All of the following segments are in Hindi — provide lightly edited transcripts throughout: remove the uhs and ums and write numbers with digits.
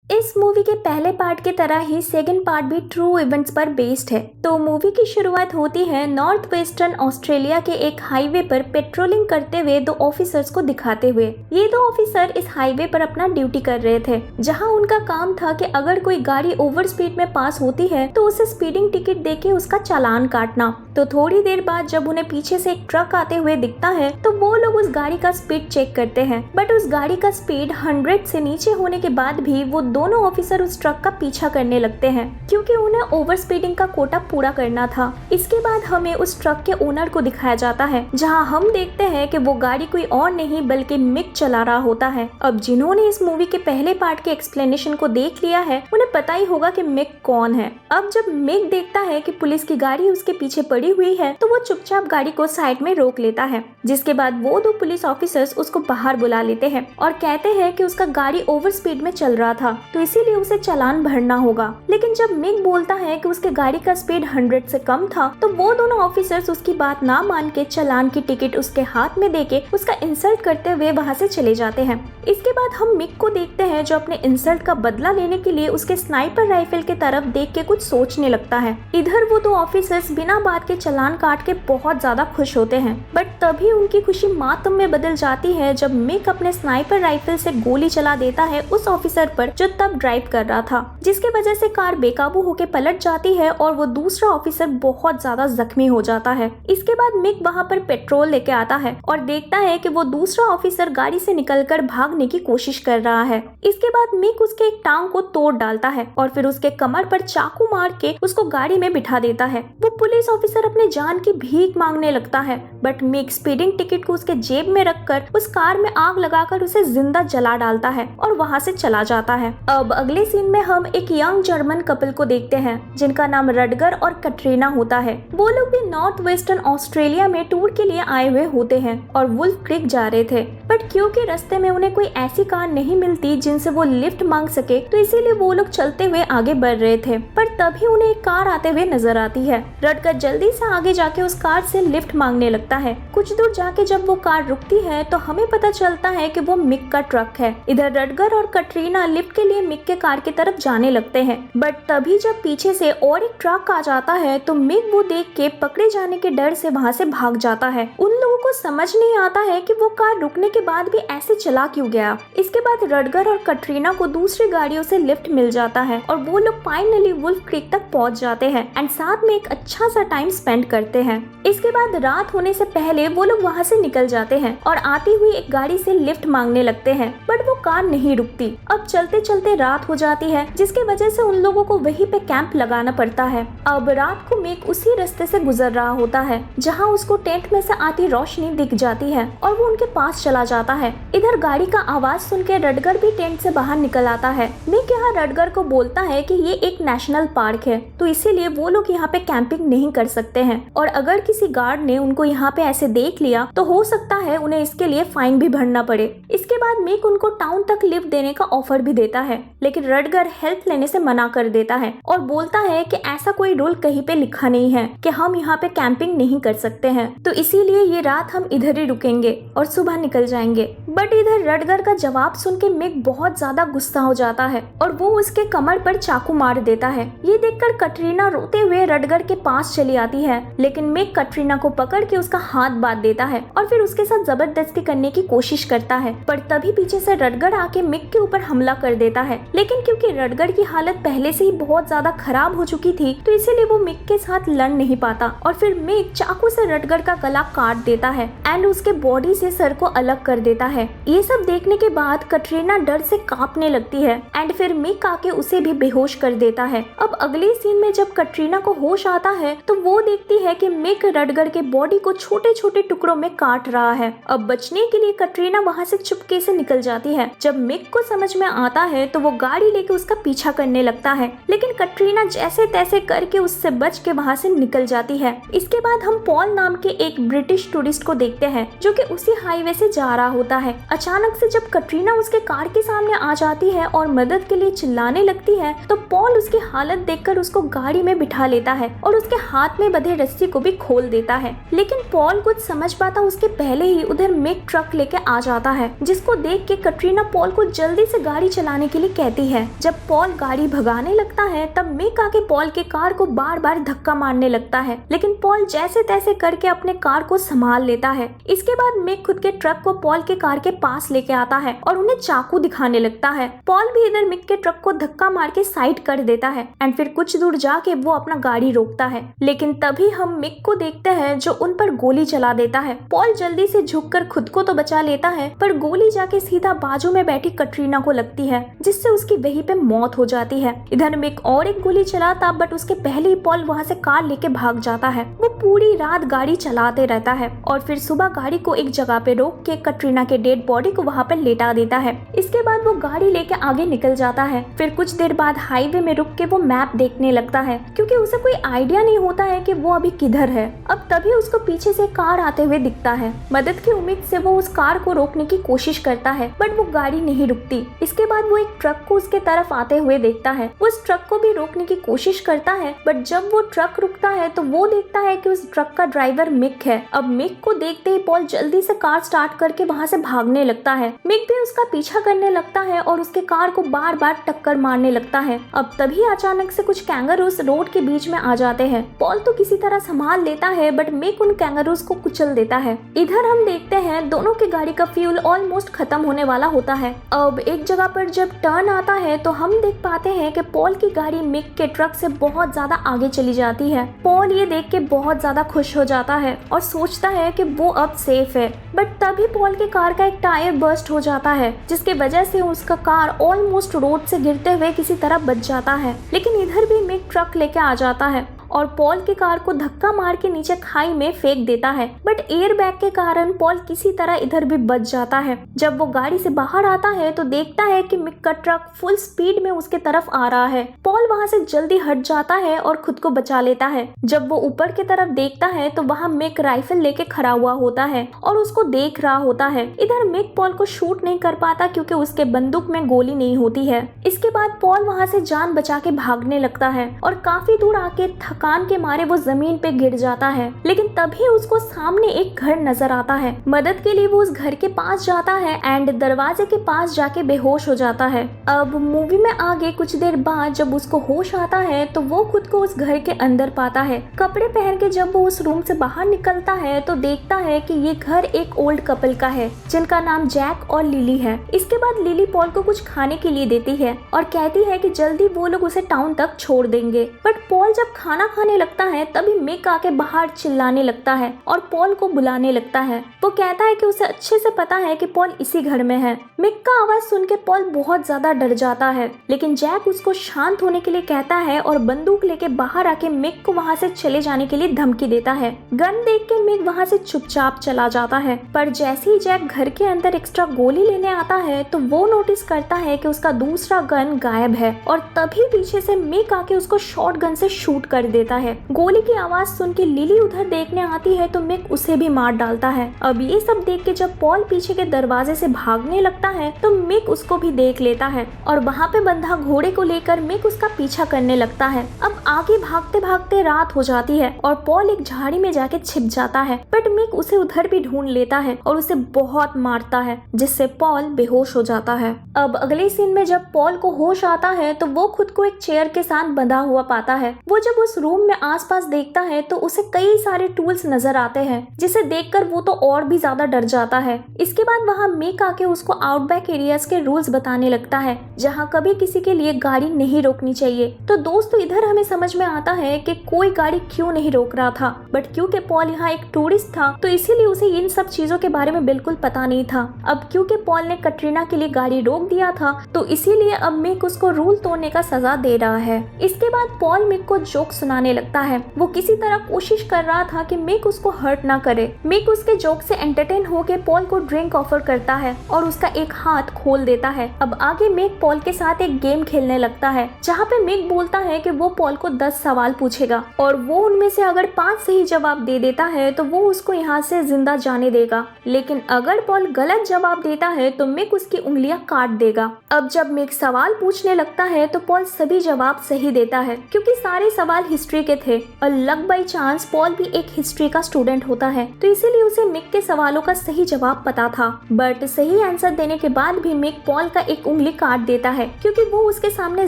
इस मूवी के पहले पार्ट की तरह ही सेकंड पार्ट भी ट्रू इवेंट्स पर बेस्ड है। तो मूवी की शुरुआत होती है नॉर्थ वेस्टर्न ऑस्ट्रेलिया के एक हाईवे पर पेट्रोलिंग करते हुए दो ऑफिसर्स को दिखाते हुए। ये दो ऑफिसर इस हाईवे पर अपना ड्यूटी कर रहे थे, जहां उनका काम था कि अगर कोई गाड़ी ओवर स्पीड में पास होती है तो उसे स्पीडिंग टिकट देके उसका चालान काटना। तो थोड़ी देर बाद जब उन्हें पीछे से एक ट्रक आते हुए दिखता है तो वो लोग उस गाड़ी का स्पीड चेक करते हैं, बट उस गाड़ी का स्पीड 100 से नीचे होने के बाद भी वो दोनों ऑफिसर उस ट्रक का पीछा करने लगते हैं, क्योंकि उन्हें ओवर स्पीडिंग का कोटा पूरा करना था। इसके बाद हमें उस ट्रक के ओनर को दिखाया जाता है, जहां हम देखते हैं कि वो गाड़ी कोई और नहीं बल्कि मिक चला रहा होता है। अब जिन्होंने इस मूवी के पहले पार्ट के एक्सप्लेनेशन को देख लिया है उन्हें पता ही होगा कि मिक कौन है। अब जब मिक देखता है कि पुलिस की गाड़ी उसके पीछे पड़ी हुई है तो वो चुपचाप गाड़ी को साइड में रोक लेता है, जिसके बाद वो दो पुलिस ऑफिसर्स उसको बाहर बुला लेते हैं और कहते हैं कि उसका गाड़ी ओवर स्पीड में चल रहा था तो इसीलिए उसे चालान भरना होगा। लेकिन जब मिक बोलता है कि उसके गाड़ी का स्पीड 100 से कम था तो वो दोनों ऑफिसर्स उसकी बात ना मान के चालान की टिकट उसके हाथ में देके उसका इंसल्ट करते हुए वहाँ से चले जाते हैं। इसके बाद हम मिक को देखते हैं जो अपने इंसल्ट का बदला लेने के लिए उसके स्नाइपर राइफल की तरफ देख के कुछ सोचने लगता है। इधर वो दो ऑफिसर्स बिना बात के चालान काट के बहुत ज्यादा खुश होते हैं, बट तभी उनकी खुशी मातम में बदल जाती है जब मिक अपने स्नाइपर राइफल से गोली चला देता है उस ऑफिसर पर जो तब ड्राइव कर रहा था, जिसकी वजह से कार बेकाबू होकर पलट जाती है और वो दूसरा ऑफिसर बहुत ज्यादा जख्मी हो जाता है। इसके बाद मिक वहाँ पर पेट्रोल लेके आता है और देखता है कि वो दूसरा ऑफिसर गाड़ी से निकलकर भागने की कोशिश कर रहा है। इसके बाद मिक उसके एक टांग को तोड़ डालता है और फिर उसके कमर पर चाकू मार के उसको गाड़ी में बिठा देता है। वो पुलिस ऑफिसर अपने जान की भीख मांगने लगता है, बट मिक स्पीडिंग टिकट को उसके जेब में रखकर उस कार में आग लगाकर उसे जिंदा जला डालता है और वहाँ से चला जाता है। अब अगले सीन में हम एक यंग जर्मन कपल को देखते हैं जिनका नाम रडगर और कटरीना होता है। वो लोग भी नॉर्थ वेस्टर्न ऑस्ट्रेलिया में टूर के लिए आए हुए होते हैं और वुल्फ क्रिक जा रहे थे, बट क्योंकि रास्ते में उन्हें कोई ऐसी कार नहीं मिलती जिनसे वो लिफ्ट मांग सके तो इसीलिए वो लोग चलते हुए आगे बढ़ रहे थे। पर तभी उन्हें एक कार आते हुए नजर आती है। रडगर जल्दी से आगे जाके उस कार से लिफ्ट मांगने लगता है। कुछ दूर जाके जब वो कार रुकती है तो हमें पता चलता है कि वो मिक का ट्रक है। इधर रडगर और कटरीना लिफ्ट के लिए मिक के कार की तरफ जाने लगते हैं, बट तभी जब पीछे से और एक ट्रक आ जाता है तो मिक वो देख के पकड़े जाने के डर से वहाँ से भाग जाता है। उन लोगों को समझ नहीं आता है कि वो कार रुकने के बाद भी ऐसे चला क्यों गया। इसके बाद रडगर और कटरीना को दूसरी गाड़ियों से लिफ्ट मिल जाता है और वो लोग फाइनली वुल्फ क्रीक तक पहुँच जाते हैं एंड साथ में एक अच्छा सा टाइम स्पेंड करते हैं। इसके बाद रात होने से पहले वो लोग वहाँ से निकल जाते हैं और आती हुई एक गाड़ी से लिफ्ट मांगने लगते हैं, बट वो कार नहीं रुकती। अब चलते चलते रात हो जाती है, जिसकी वजह से उन लोगों को वहीं पे कैंप लगाना पड़ता है। अब रात को मिक उसी रास्ते से गुजर रहा होता है जहाँ उसको टेंट में से आती रोशनी दिख जाती है और वो उनके पास चला जाता है। इधर गाड़ी का आवाज सुन के रडगर भी टेंट से बाहर निकल आता है। मिक यहाँ रडगर को बोलता है कि ये एक नेशनल पार्क है तो इसीलिए वो लोग यहाँ पे कैंपिंग नहीं कर सकते हैं, और अगर किसी गार्ड ने उनको यहाँ पे ऐसे देख लिया तो हो सकता है उन्हें इसके लिए फाइन भी भरना पड़े। इसके बाद मिक उनको टाउन तक लिफ्ट देने का ऑफर भी देता है, लेकिन रडगर हेल्प लेने से मना कर देता है और बोलता है कि ऐसा कोई रूल कहीं पे लिखा नहीं है कि हम यहाँ पे कैंपिंग नहीं कर सकते हैं, तो इसीलिए ये रात हम इधर ही रुकेंगे और सुबह निकल जाएंगे। बट इधर रडगर का जवाब सुन के मिक बहुत ज्यादा गुस्सा हो जाता है और वो उसके कमर पर चाकू मार देता है। ये देखकर कटरीना रोते हुए रडगर के पास चली आती है, लेकिन मिक कटरीना को पकड़ के उसका हाथ बांध देता है और फिर उसके साथ जबरदस्ती करने की कोशिश करता है। पर तभी पीछे से रडगर आके मिक के ऊपर हमला कर देता है, लेकिन क्योंकि रडगर की हालत पहले से ही बहुत ज्यादा खराब हो चुकी थी तो इसीलिए वो मिक के साथ लड़ नहीं पाता और फिर मिक चाकू से रडगर का गला काट देता है एंड उसके बॉडी से सर को अलग कर देता है। ये सब देखने के बाद कटरीना डर से कांपने लगती है एंड फिर मिक आके उसे भी बेहोश कर देता है। अब अगले सीन में जब कटरीना को होश आता है तो वो देखती है कि मिक रडगर के बॉडी को छोटे छोटे टुकड़ों में काट रहा है। अब बचने के लिए कटरीना वहाँ से चुपके से निकल जाती है। जब मिक को समझ में आता है तो वो गाड़ी लेके उसका पीछा करने लगता है, लेकिन कटरीना जैसे तैसे करके उससे बच के वहाँ से निकल जाती है। इसके बाद हम पॉल नाम के एक ब्रिटिश टूरिस्ट को देखते हैं जो कि उसी हाईवे से जा रहा होता है। अचानक से जब कटरीना उसके कार के सामने आ जाती है और मदद के लिए चिल्लाने लगती है तो पॉल उसकी हालत देखकर उसको गाड़ी में बिठा लेता है और उसके हाथ में बंधे रस्सी को भी खोल देता है। लेकिन पॉल कुछ समझ पाता उसके पहले ही उधर मिक ट्रक लेके आ जाता है, जिसको देख के कटरीना पॉल को जल्दी से गाड़ी चलाने के लिए कहती है। जब पॉल गाड़ी भगाने लगता है तब मिक आके पॉल के कार को बार बार धक्का मारने लगता है, लेकिन पॉल जैसे तैसे करके अपने कार को संभाल लेता है। इसके बाद मिक खुद के ट्रक को पॉल के कार के पास लेके आता है और उन्हें चाकू दिखाने लगता है। पॉल भी इधर मिक के ट्रक को धक्का मार के साइड कर देता है एंड फिर कुछ दूर जाके वो अपना गाड़ी रोकता है। लेकिन तभी हम मिक को देखते हैं जो उन पर गोली चला देता है। पॉल जल्दी से झुककर खुद को तो बचा लेता है, पर गोली जाके सीधा बाजू में बैठी कटरीना को लगती है, जिससे उसकी वहीं पे मौत हो जाती है। इधर मिक और एक गोली चलाता, बट उसके पहले ही पॉल वहाँ से कार लेके भाग जाता है। वो पूरी रात गाड़ी चलाते रहता है और फिर सुबह गाड़ी को एक जगह पे रोक के कटरीना के डेड बॉडी को वहाँ पे लेटा देता है। इसके बाद वो गाड़ी लेके आगे निकल जाता है। फिर कुछ देर बाद हाईवे में रुक के वो मैप देखने लगता है, क्योंकि उसे कोई आइडिया नहीं होता है कि वो अभी किधर है। अब तभी उसको पीछे से कार आते हुए दिखता है। मदद की उम्मीद से वो उस कार को रोकने की कोशिश करता है, बट वो गाड़ी नहीं रुकती। इसके बाद वो एक ट्रक को उसके तरफ आते हुए देखता है। वो उस ट्रक को भी रोकने की कोशिश करता है, बट जब वो ट्रक रुकता है तो वो देखता है कि उस ट्रक का ड्राइवर मिक है। अब मिक को देखते ही पॉल जल्दी से कार स्टार्ट करके वहाँ से भागने लगता है। मिक भी उसका पीछा करने लगता है और उसके कार को बार बार टक्कर मारने लगता है। अब तभी अचानक से कुछ कैंगरूज रोड के बीच में आ जाते हैं। पॉल तो किसी तरह संभाल लेता है, बट मिक उन कैंगरूज को कुचल देता है। इधर हम देखते हैं दोनों की गाड़ी का फ्यूल ऑलमोस्ट खत्म होने वाला होता है। अब एक जगह पर जब टर्न आता है तो हम देख पाते हैं कि पॉल की गाड़ी मिक के ट्रक से बहुत ज्यादा आगे चली जाती है। पॉल ये देख के बहुत ज्यादा खुश हो जाता है और सोचता है कि वो अब सेफ है, बट तभी पॉल की कार का एक टायर बर्स्ट हो जाता है, जिसकी वजह से उसका कार ऑलमोस्ट रोड से गिरते हुए किसी तरह बच जाता है। लेकिन इधर भी मिक ट्रक लेके आ जाता है और पॉल की कार को धक्का मार के नीचे खाई में फेंक देता है, बट एयर बैग के कारण पॉल किसी तरह इधर भी बच जाता है। जब वो गाड़ी से बाहर आता है तो देखता है कि मिक का ट्रक फुल स्पीड में उसके तरफ आ रहा है। पॉल वहाँ से जल्दी हट जाता है और खुद को बचा लेता है। जब वो ऊपर की तरफ देखता है तो वहाँ मिक राइफल लेके खड़ा हुआ होता है और उसको देख रहा होता है। इधर मिक पॉल को शूट नहीं कर पाता क्योंकि उसके बंदूक में गोली नहीं होती है। इसके बाद पॉल वहाँ से जान बचा के भागने लगता है और काफी दूर आके थकान के मारे वो जमीन पे गिर जाता है। लेकिन तभी उसको सामने एक घर नजर आता है। मदद के लिए वो उस घर के पास जाता है एंड दरवाजे के पास जाके बेहोश हो जाता है। अब मूवी में आगे कुछ देर बाद जब उसको होश आता है तो वो खुद को उस घर के अंदर पाता है। कपड़े पहन के जब वो उस रूम से बाहर निकलता है तो देखता है कि ये घर एक ओल्ड कपल का है, जिनका नाम जैक और लिली है। इसके बाद लिली पॉल को कुछ खाने के लिए देती है और कहती है कि जल्दी वो लोग उसे टाउन तक छोड़ देंगे। बट पॉल जब खाना खाने लगता है तभी मिक आके बाहर चिल्लाने लगता है और पॉल को बुलाने लगता है। वो कहता है कि उसे अच्छे से पता है कि पॉल इसी घर में है। मिक का आवाज सुन के पॉल बहुत ज्यादा डर जाता है, लेकिन जैक उसको शांत होने के लिए कहता है और बंदूक लेके बाहर आके मिक को वहाँ से चले जाने के लिए धमकी देता है। गन देख के मिक वहाँ से चुपचाप चला जाता है, पर जैसे ही जैक घर के अंदर एक्स्ट्रा गोली लेने आता है तो वो नोटिस करता है कि उसका दूसरा गन गायब है और तभी पीछे से मिक आके उसको शॉट गन से शूट कर देता है। गोली की आवाज सुन के लिली उधर देखने आती है तो मिक उसे भी मार डालता है। अब ये सब देख के जब पॉल पीछे के दरवाजे से भागने लगता है तो मिक उसको भी देख लेता है और वहाँ पे बंधा घोड़े को लेकर मिक उसका पीछा करने लगता है। अब आगे भागते भागते रात हो जाती है और पॉल एक झाड़ी में जाके छिप जाता है, बट मिक उसे उधर भी ढूंढ लेता है और उसे बहुत मारता है, जिससे पॉल बेहोश हो जाता है। अब अगले सीन में जब पॉल को होश आता है तो वो खुद को एक चेयर के साथ बंधा हुआ पाता है। वो जब उस रूम में आसपास देखता है तो उसे कई सारे टूल्स नजर आते हैं, जिसे देखकर वो तो और भी ज्यादा डर जाता है। इसके बाद वहाँ मिक आके उसको आउटबैक एरियाज के रूल्स बताने लगता है, जहाँ कभी किसी के लिए गाड़ी नहीं रोकनी चाहिए। तो दोस्तों इधर हमें समझ में आता है कि कोई गाड़ी क्यों नहीं रोक रहा था, बट क्योंकि पॉल यहाँ एक टूरिस्ट था तो इसीलिए उसे इन सब चीजों के बारे में बिल्कुल पता नहीं था। अब क्योंकि पॉल ने कटरीना के लिए गाड़ी रोक दिया था तो इसीलिए अब मिक उसको रूल तोड़ने का सजा दे रहा है। इसके बाद पॉल मिक को जोक सुनाने लगता है। वो किसी तरह कोशिश कर रहा था कि मिक उसको हर्ट ना करे। मिक उसके जोक से एंटरटेन होके पॉल को ड्रिंक ऑफर करता है और उसका एक हाथ खोल देता है। अब आगे मिक पॉल के साथ एक गेम खेलने लगता है, जहाँ पे मिक बोलता है कि वो पॉल को 10 सवाल पूछेगा और वो उनमें से अगर 5 सही जवाब दे देता है तो वो उसको यहाँ से जिंदा जाने देगा, लेकिन अगर पॉल गलत जवाब देता है तो मिक उसकी उंगलियां काट देगा। अब जब मिक सवाल पूछने लगता है तो पॉल सभी जवाब सही देता है, क्योंकि सारे सवाल हिस्ट्री के थे और लक बाई चांस पॉल भी एक हिस्ट्री का स्टूडेंट होता है, तो इसीलिए उसे मिक के सवालों का सही जवाब पता था। बट सही आंसर देने के बाद भी मिक पॉल का एक उंगली काट देता है क्योंकि वो उसके सामने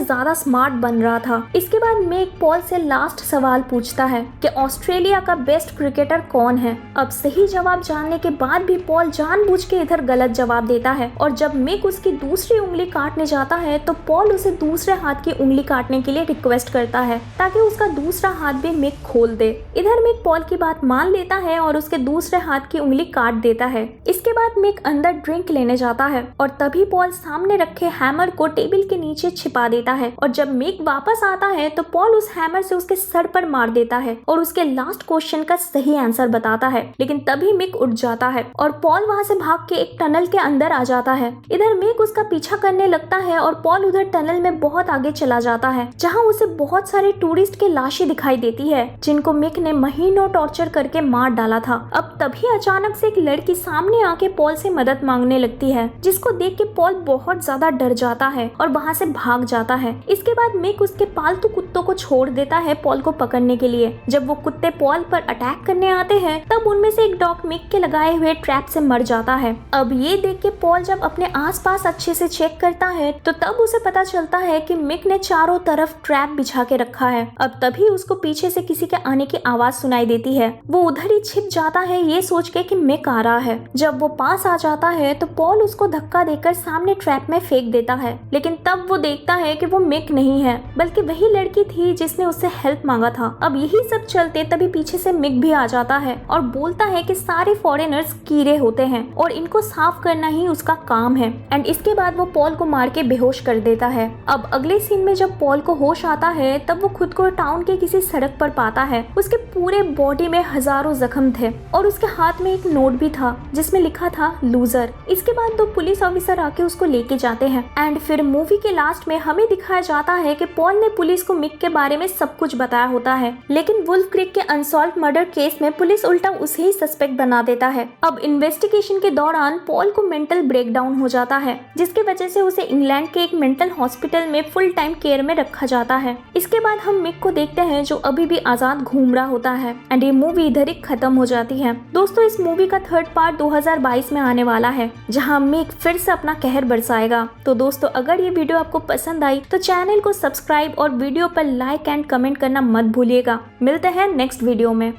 ज्यादा स्मार्ट बन रहा था। इसके बाद मिक पॉल से लास्ट सवाल पूछता है कि ऑस्ट्रेलिया का बेस्ट क्रिकेटर कौन है। अब सही जवाब जानने के बाद भी पॉल जानबूझ के इधर गलत जवाब देता है और जब मिक उसकी दूसरी उंगली काटने जाता है तो पॉल उसे दूसरे हाथ की उंगली काटने के लिए रिक्वेस्ट करता है ताकि उसका दूसरा हाथ भी मिक खोल दे। इधर मिक पॉल की बात मान लेता है और उसके दूसरे हाथ की उंगली काट देता है। इसके बाद मिक अंदर ड्रिंक लेने जाता है और तभी पॉल सामने रखे हैमर को टेबल के नीचे छिपा देता है और जब मिक वापस आता है तो पॉल उस हैमर से उसके सर पर मार देता है और उसके लास्ट क्वेश्चन का सही आंसर बताता है। लेकिन तभी मिक उठ जाता है और पॉल वहां से भाग के एक टनल के अंदर आ जाता है। इधर मिक उसका पीछा करने लगता है और पॉल उधर टनल में बहुत आगे चला जाता है जहां उसे बहुत सारे टूरिस्ट के लाशें दिखाई देती है जिनको मिक ने महीनों टॉर्चर करके मार डाला था। अब तभी अचानक से एक लड़की सामने आके पॉल से मदद मांगने लगती है जिसको देख के पॉल बहुत ज्यादा डर जाता है और वहां से भाग जाता है। इसके बाद मिक उसके पालतू कुत्तों को छोड़ देता है पॉल को पकड़ने के लिए। जब वो कुत्ते पॉल पर अटैक करने आते हैं तब उनमें से एक डॉग मिक के लगाए हुए ट्रैप से मर जाता है। अब ये देख के पॉल जब अपने आसपास अच्छे से चेक करता है तो तब उसे पता चलता है कि मिक ने चारों तरफ ट्रैप बिछा के रखा है। अब तभी उसको पीछे से किसी के आने की आवाज सुनाई देती है। वो उधर ही छिप जाता है ये सोच के कि मिक आ रहा है। जब वो पास आ जाता है तो पॉल उसको धक्का देकर सामने ट्रैप में फेंक देता है, लेकिन तब वो देखता है कि वो मिक नहीं है बल्कि वही लड़की थी जिसने उससे हेल्प मांगा था। अब यही सब चलते तभी पीछे से मिक भी आ जाता है और बोलता है कि सारे फॉरेनर्स कीड़े होते हैं और इनको साफ करना ही उसका काम है। एंड इसके बाद वो पॉल को मार के बेहोश कर देता है। अब अगले सीन में जब पॉल को होश आता है तब वो खुद को टाउन के किसी सड़क पर पाता है। उसके पूरे बॉडी में हजारों जख्म थे और उसके हाथ में एक नोट भी था जिसमें लिखा था लूजर। इसके बाद दो पुलिस ऑफिसर आके उसको लेके जाते हैं एंड फिर मूवी के लास्ट में हमें दिखाया जाता है कि पॉल ने पुलिस को मिक के बारे में सब कुछ बताया होता है, लेकिन वुल्फ क्रीक के अनसॉल्व मर्डर केस में पुलिस उल्टा उसे ही सस्पेक्ट बना देता है। अब इन्वेस्टिगेशन के दौरान पॉल को मेंटल ब्रेकडाउन हो जाता है जिसकी वजह से उसे इंग्लैंड के एक मेंटल हॉस्पिटल में फुल टाइम केयर में रखा जाता है। इसके बाद हम मिक को देखते हैं जो अभी भी आजाद घूम रहा होता है एंड ये मूवी इधर ही खत्म हो जाती है। दोस्तों इस मूवी का थर्ड पार्ट 2022 में आने वाला है जहां मिक फिर से अपना कहर बरसाएगा। तो दोस्तों अगर ये वीडियो आपको पसंद आई तो चैनल को सब्सक्राइब और वीडियो पर लाइक एंड कमेंट करना मत भूलिएगा। मिलते हैं नेक्स्ट वीडियो में।